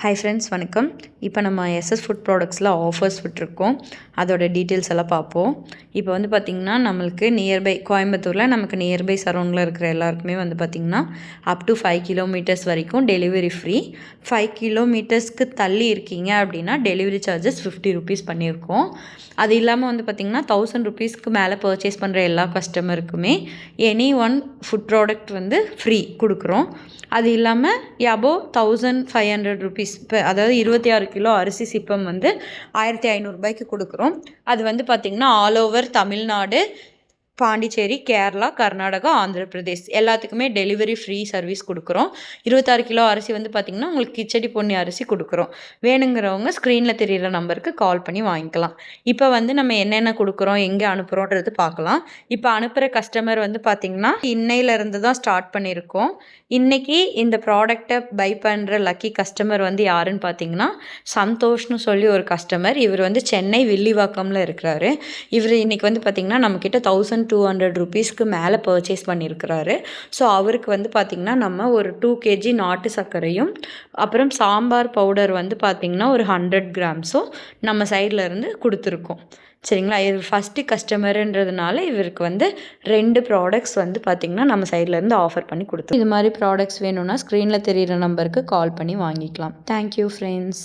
Hi friends, வணக்கம். இப்போ நம்ம எஸ்எஸ் ஃபுட் ப்ராடக்ட்ஸில் ஆஃபர்ஸ் விட்டுருக்கோம். அதோட டீட்டெயில்ஸ் எல்லாம் பார்ப்போம். இப்போ வந்து பார்த்திங்கன்னா நம்மளுக்கு நியர்பை கோயம்புத்தூரில் நமக்கு நியர்பை சரௌண்டில் இருக்கிற எல்லாருக்குமே வந்து பார்த்திங்கன்னா அப் டு 5 கிலோமீட்டர்ஸ் வரைக்கும் டெலிவரி ஃப்ரீ. 5 கிலோமீட்டர்ஸ்க்கு தள்ளி இருக்கீங்க அப்படின்னா டெலிவரி சார்ஜஸ் 50 ருபீஸ் பண்ணியிருக்கோம். அது இல்லாமல் வந்து பார்த்திங்கன்னா 1000 ருபீஸ்க்கு மேலே பர்ச்சேஸ் பண்ணுற எல்லா கஸ்டமருக்குமே எனி ஒன் ஃபுட் ப்ராடக்ட் வந்து ஃப்ரீ கொடுக்குறோம். அது இல்லாமல் அபோவ் 1500 ருபீஸ், இப்போ அதாவது 26 கிலோ அரிசி சிப்பம் வந்து 1500 ரூபாய்க்கு கொடுக்குறோம். அது வந்து பார்த்திங்கன்னா ஆல் ஓவர் தமிழ்நாடு, பாண்டிச்சேரி, கேரளா, கர்நாடகா, ஆந்திர பிரதேஷ் எல்லாத்துக்குமே டெலிவரி ஃப்ரீ சர்வீஸ் கொடுக்குறோம். 26 கிலோ அரிசி வந்து பார்த்திங்கன்னா உங்களுக்கு கிச்சடி பொன்னி அரிசி கொடுக்குறோம். வேணுங்கிறவங்க ஸ்க்ரீனில் தெரியிற நம்பருக்கு கால் பண்ணி வாங்கிக்கலாம். இப்போ வந்து நம்ம என்னென்ன கொடுக்குறோம், எங்கே அனுப்புகிறோன்றது பார்க்கலாம். இப்போ அனுப்புகிற கஸ்டமர் வந்து பார்த்திங்கன்னா இன்னையிலேருந்து தான் ஸ்டார்ட் பண்ணியிருக்கோம். இன்றைக்கி இந்த ப்ராடக்டை பை பண்ணுற லக்கி கஸ்டமர் வந்து யாருன்னு பார்த்திங்கன்னா சந்தோஷ்னு சொல்லி ஒரு கஸ்டமர். இவர் வந்து சென்னை வில்லிவாக்கமில் இருக்கிறாரு. இவர் இன்றைக்கி வந்து பார்த்திங்கன்னா நம்மக்கிட்ட 1200 ருபீஸ்க்கு மேலே பர்ச்சேஸ் பண்ணியிருக்கிறாரு. ஸோ அவருக்கு வந்து பார்த்திங்கன்னா நம்ம ஒரு 2 kg நாட்டு சர்க்கரையும் அப்புறம் சாம்பார் பவுடர் வந்து பார்த்திங்கன்னா ஒரு 100 கிராம்ஸும் நம்ம சைடில் இருந்து கொடுத்துருக்கோம். சரிங்களா? இது ஃபஸ்ட்டு கஸ்டமருன்றதுனால இவருக்கு வந்து 2 ப்ராடக்ட்ஸ் வந்து பார்த்திங்கன்னா நம்ம சைட்லேருந்து ஆஃபர் பண்ணி கொடுத்தோம். இது மாதிரி ப்ராடக்ட்ஸ் வேணும்னா ஸ்க்ரீனில் தெரிகிற நம்பருக்கு கால் பண்ணி வாங்கிக்கலாம். Thank you friends.